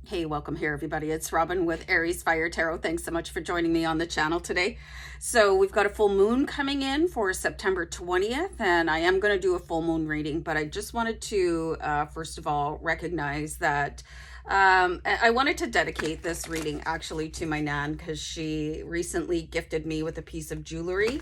Hey, welcome here, everybody. It's Robin with AriesFireTarot. Thanks so much for joining me on the channel today. So we've got a full moon coming in for September 20th, and I am going to do a full moon reading, but I just wanted to, first of all, recognize that I wanted to dedicate this reading actually to my Nan because she recently gifted me with a piece of jewelry.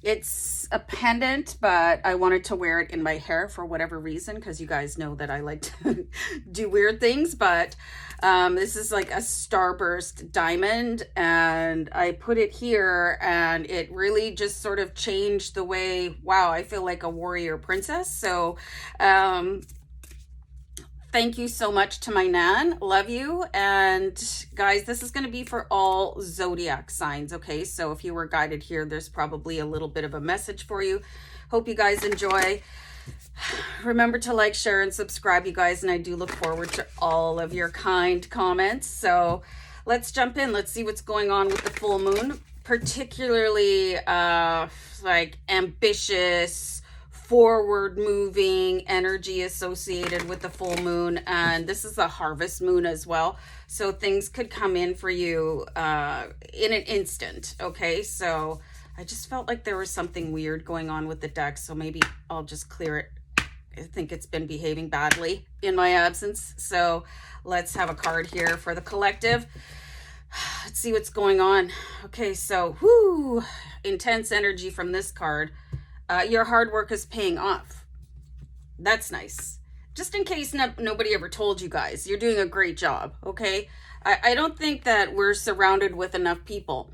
It's a pendant, but I wanted to wear it in my hair for whatever reason because you guys know that I like to do weird things, but this is like a starburst diamond, and I put it here and it really just sort of changed the way, wow, I feel like a warrior princess. So thank you so much to my Nan. Love you. And guys, this is going to be for all zodiac signs. Okay, so if you were guided here, there's probably a little bit of a message for you. Hope you guys enjoy. Remember to like, share, and subscribe, you guys. And I do look forward to all of your kind comments. So let's jump in. Let's see what's going on with the full moon, particularly like ambitious, forward moving energy associated with the full moon. And this is a harvest moon as well, so things could come in for you in an instant. Okay, so I just felt like there was something weird going on with the deck, so maybe I'll just clear it. I think it's been behaving badly in my absence, so let's have a card here for the collective. Let's see what's going on. Okay, so whoo, intense energy from this card. Your hard work is paying off. That's nice. Just in case nobody ever told you guys, you're doing a great job, okay? I don't think that we're surrounded with enough people.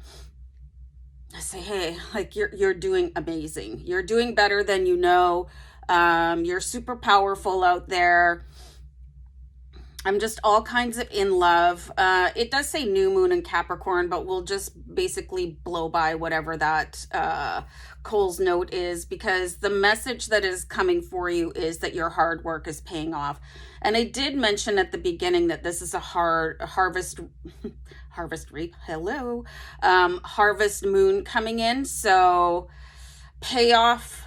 I say, hey, like you're doing amazing. You're doing better than you know. You're super powerful out there. I'm just all kinds of in love. It does say new moon in Capricorn, but we'll just basically blow by whatever that Cole's note is, because the message that is coming for you is that your hard work is paying off. And I did mention at the beginning that this is a harvest reap. Hello. Harvest moon coming in. So payoff,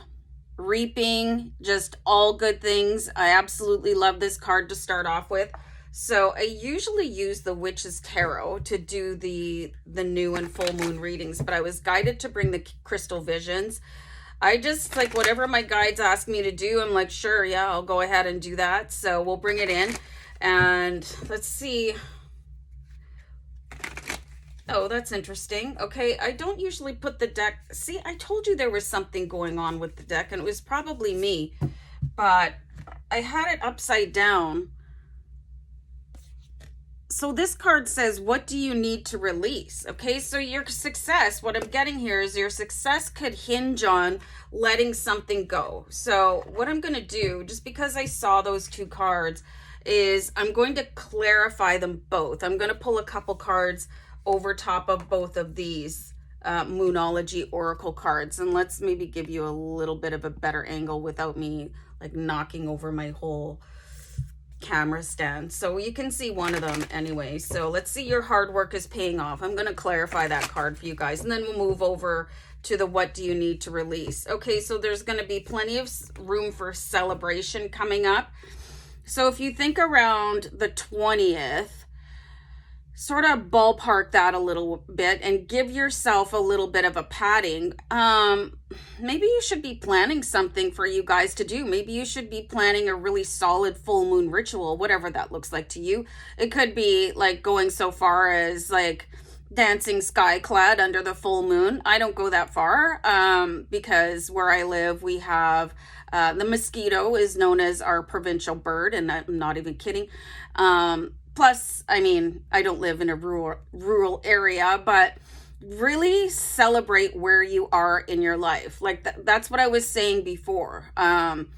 reaping, just all good things. I absolutely love this card to start off with. So I usually use the Witch's Tarot to do the new and full moon readings, but I was guided to bring the crystal visions. I just, like, whatever my guides ask me to do, I'm like, sure, yeah, I'll go ahead and do that. So we'll bring it in and let's see. Oh, that's interesting. Okay, I don't usually put the deck. See, I told you there was something going on with the deck, and it was probably me, but I had it upside down. So this card says, what do you need to release? Okay, so your success, what I'm getting here is your success could hinge on letting something go. So what I'm going to do, just because I saw those two cards, is I'm going to clarify them both. I'm going to pull a couple cards over top of both of these Moonology Oracle cards. And let's maybe give you a little bit of a better angle without me like knocking over my whole camera stand. So you can see one of them anyway. So let's see, your hard work is paying off. I'm going to clarify that card for you guys. And then we'll move over to the what do you need to release. Okay, so there's going to be plenty of room for celebration coming up. So if you think around the 20th, sort of ballpark that a little bit and give yourself a little bit of a padding. Maybe you should be planning something for you guys to do. Maybe you should be planning a really solid full moon ritual, whatever that looks like to you. It could be like going so far as like dancing skyclad under the full moon. I don't go that far because where I live, we have the mosquito is known as our provincial bird, and I'm not even kidding. Plus, I mean, I don't live in a rural area, but really celebrate where you are in your life. Like that's what I was saying before. Have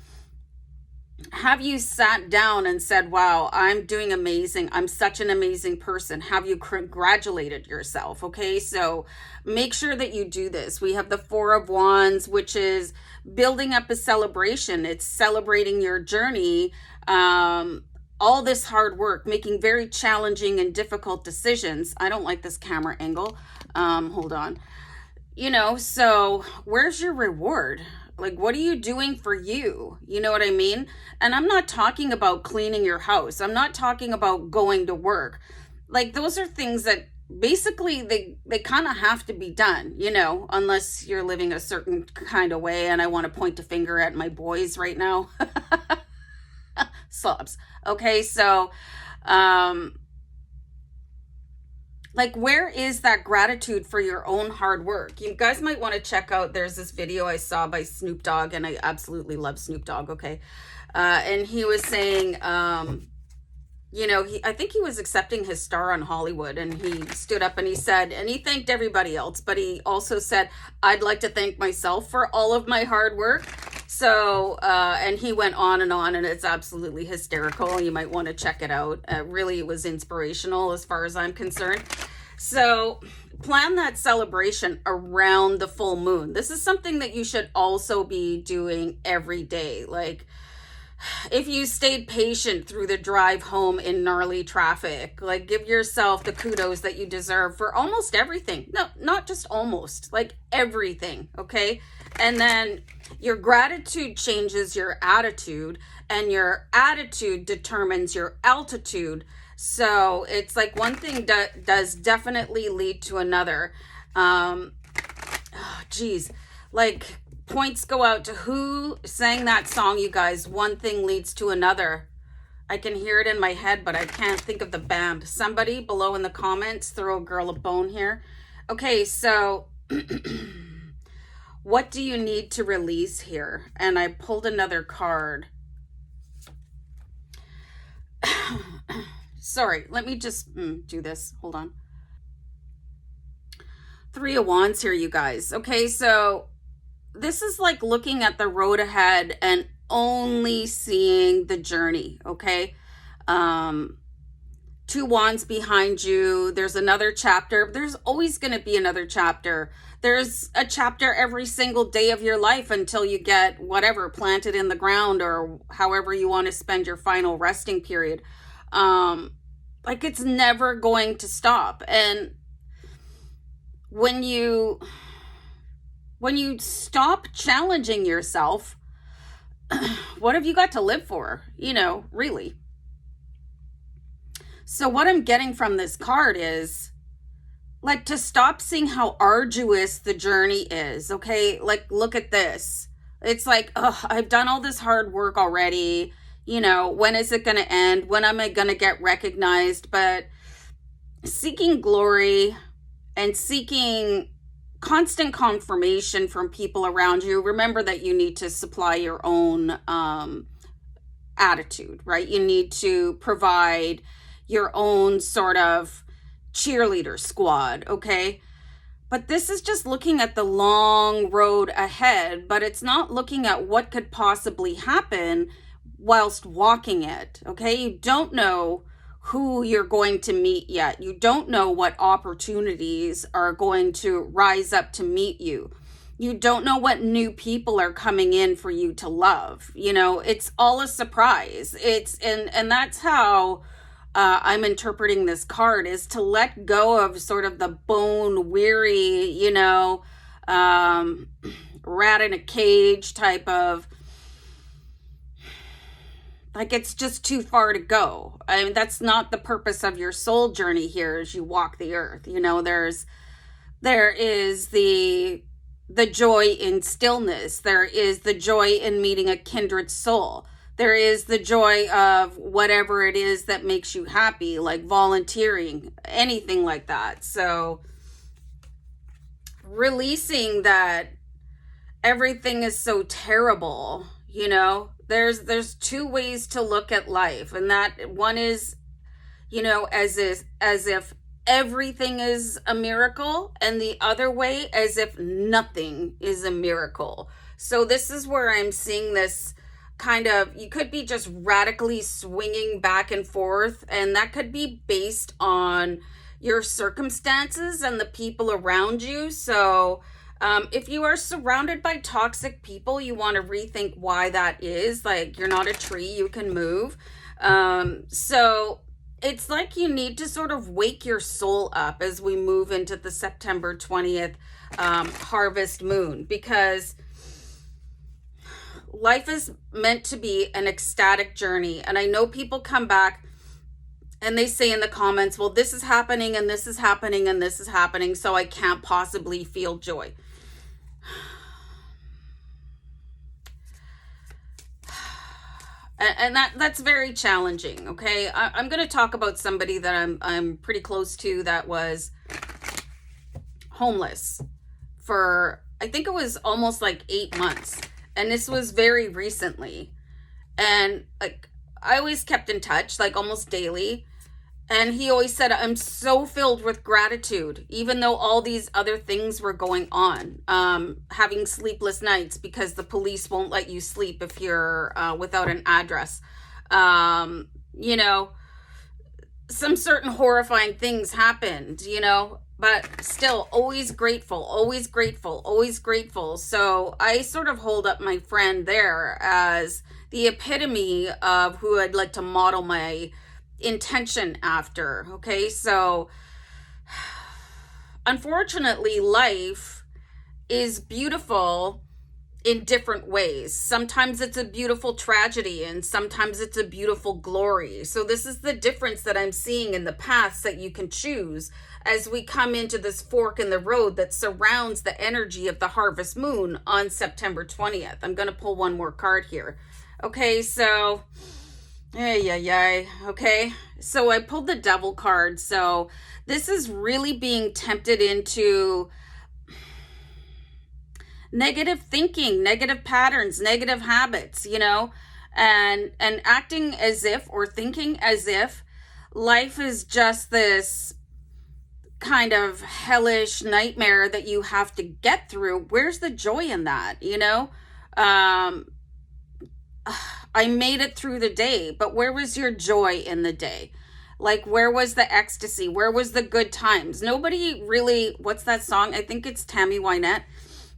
you sat down and said, wow, I'm doing amazing. I'm such an amazing person. Have you congratulated yourself? Okay, so make sure that you do this. We have the Four of Wands, which is building up a celebration. It's celebrating your journey. All this hard work, making very challenging and difficult decisions. I don't like this camera angle. Hold on. You know, so where's your reward? Like, what are you doing for you? You know what I mean? And I'm not talking about cleaning your house. I'm not talking about going to work. Like, those are things that basically they kind of have to be done, you know, unless you're living a certain kind of way. And I want to point a finger at my boys right now. Slobs. Okay, so like, where is that gratitude for your own hard work? You guys might want to check out, there's this video I saw by Snoop Dogg, and I absolutely love Snoop Dogg, okay? And he was saying, you know, I think he was accepting his star on Hollywood, and he stood up and he said, and he thanked everybody else, but he also said, I'd like to thank myself for all of my hard work. So, and he went on, and it's absolutely hysterical. You might want to check it out. Really, it was inspirational as far as I'm concerned. So plan that celebration around the full moon. This is something that you should also be doing every day. Like, if you stayed patient through the drive home in gnarly traffic, like, give yourself the kudos that you deserve for almost everything. No, not just almost, like everything, okay? And then your gratitude changes your attitude, and your attitude determines your altitude. So it's like one thing does definitely lead to another. Geez, like, points go out to who sang that song, you guys. One thing leads to another. I can hear it in my head, but I can't think of the band. Somebody below in the comments, throw a girl a bone here. Okay, so what do you need to release here? And I pulled another card. Sorry, let me just do this. Hold on. 3 of Wands here, you guys. Okay, so this is like looking at the road ahead and only seeing the journey, okay? 2 Wands behind you. There's another chapter. There's always going to be another chapter. There's a chapter every single day of your life until you get whatever planted in the ground, or however you want to spend your final resting period. Like, it's never going to stop. And when you stop challenging yourself, what have you got to live for? You know, really. So what I'm getting from this card is, like, to stop seeing how arduous the journey is, okay? Like, look at this. It's like, oh, I've done all this hard work already. You know, when is it going to end? When am I going to get recognized? But seeking glory and seeking constant confirmation from people around you, remember that you need to supply your own attitude, right? You need to provide your own sort of cheerleader squad, okay? But this is just looking at the long road ahead, but it's not looking at what could possibly happen whilst walking it, okay? You don't know who you're going to meet yet. You don't know what opportunities are going to rise up to meet you. You don't know what new people are coming in for you to love. You know, it's all a surprise. And that's how I'm interpreting this card, is to let go of sort of the bone weary, you know, rat in a cage type of, like, it's just too far to go. I mean, that's not the purpose of your soul journey here as you walk the earth. You know, there is the joy in stillness. There is the joy in meeting a kindred soul. There is the joy of whatever it is that makes you happy, like volunteering, anything like that. So releasing that everything is so terrible, you know, there's 2 ways to look at life. And that one is, you know, as if everything is a miracle, and the other way as if nothing is a miracle. So this is where I'm seeing this kind of, you could be just radically swinging back and forth, and that could be based on your circumstances and the people around you. So if you are surrounded by toxic people, you want to rethink why that is. Like, you're not a tree, you can move. So it's like you need to sort of wake your soul up as we move into the September 20th harvest moon, because life is meant to be an ecstatic journey. And I know people come back and they say in the comments, well, this is happening and this is happening and this is happening, so I can't possibly feel joy. And that's very challenging, okay? I'm going to talk about somebody that I'm pretty close to that was homeless for, I think it was almost like 8 months. And this was very recently. And like, I always kept in touch, like almost daily. And he always said, I'm so filled with gratitude, even though all these other things were going on. Having sleepless nights because the police won't let you sleep if you're without an address. You know, some certain horrifying things happened, you know, but still always grateful, always grateful, always grateful. So I sort of hold up my friend there as the epitome of who I'd like to model my intention after. Okay, so unfortunately life is beautiful in different ways. Sometimes it's a beautiful tragedy and sometimes it's a beautiful glory. So this is the difference that I'm seeing in the paths that you can choose as we come into this fork in the road that surrounds the energy of the harvest moon on September 20th. I'm going to pull one more card here. Okay, so okay, so I pulled the Devil card. So this is really being tempted into negative thinking, negative patterns, negative habits, you know, and acting as if, or thinking as if life is just this kind of hellish nightmare that you have to get through. Where's the joy in that, you know? I made it through the day, but where was your joy in the day? Like, where was the ecstasy? Where was the good times? Nobody really, what's that song? I think it's Tammy Wynette.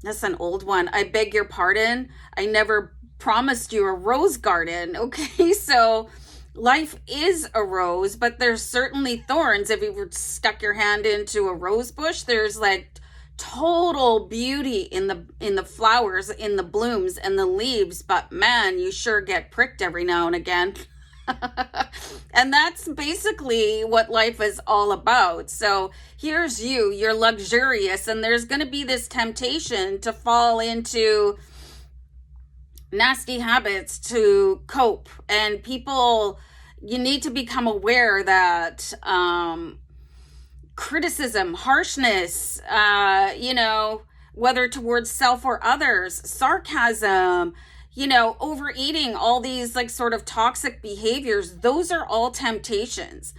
That's an old one. I beg your pardon. I never promised you a rose garden. Okay, so life is a rose, but there's certainly thorns. If you stuck your hand into a rose bush, there's like total beauty in the flowers, in the blooms and the leaves, but man, you sure get pricked every now and again. And that's basically what life is all about. So here's you're luxurious, and there's going to be this temptation to fall into nasty habits to cope. And people, you need to become aware that criticism, harshness, you know, whether towards self or others, sarcasm, you know, overeating, all these like sort of toxic behaviors, those are all temptations.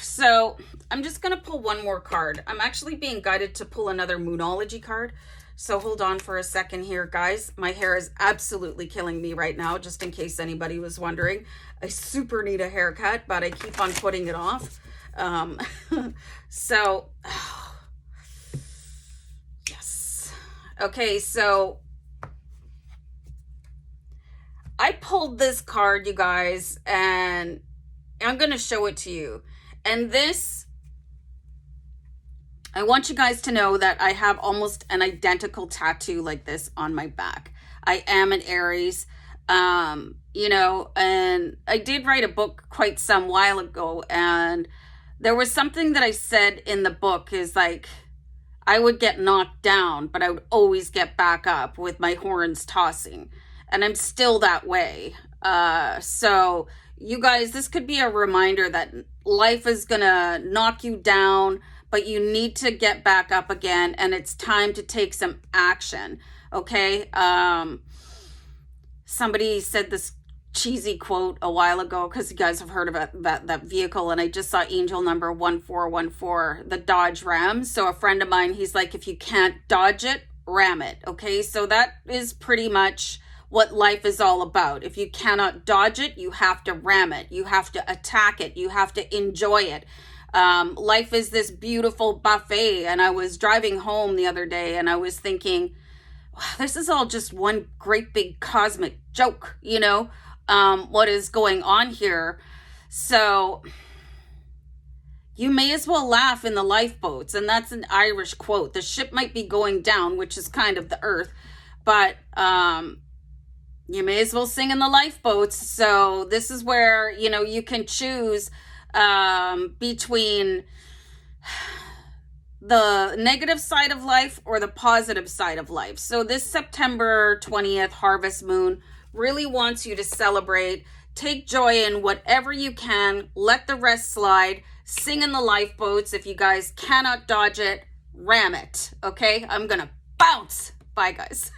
So I'm just going to pull one more card. I'm actually being guided to pull another Moonology card. So hold on for a second here, guys. My hair is absolutely killing me right now, just in case anybody was wondering. I super need a haircut, but I keep on putting it off. So, yes. Okay, so I pulled this card, you guys, and I'm going to show it to you. And this, I want you guys to know that I have almost an identical tattoo like this on my back. I am an Aries, you know, and I did write a book quite some while ago, and there was something that I said in the book is like, I would get knocked down, but I would always get back up with my horns tossing. And I'm still that way. So you guys, this could be a reminder that life is gonna knock you down, but you need to get back up again, and it's time to take some action. Okay. Somebody said this cheesy quote a while ago, because you guys have heard about that vehicle, and I just saw angel number 1414, the Dodge Ram. So a friend of mine, he's like, if you can't dodge it, ram it. Okay, so that is pretty much what life is all about. If you cannot dodge it, you have to ram it, you have to attack it, you have to enjoy it. Life is this beautiful buffet. And I was driving home the other day and I was thinking, wow, this is all just one great big cosmic joke, you know, what is going on here. So you may as well laugh in the lifeboats. And that's an Irish quote. The ship might be going down, which is kind of the earth, but You may as well sing in the lifeboats. So this is where, you know, you can choose between the negative side of life or the positive side of life. So this September 20th harvest moon really wants you to celebrate, take joy in whatever you can, let the rest slide, sing in the lifeboats. If you guys cannot dodge it, ram it. Okay, I'm gonna bounce. Bye guys.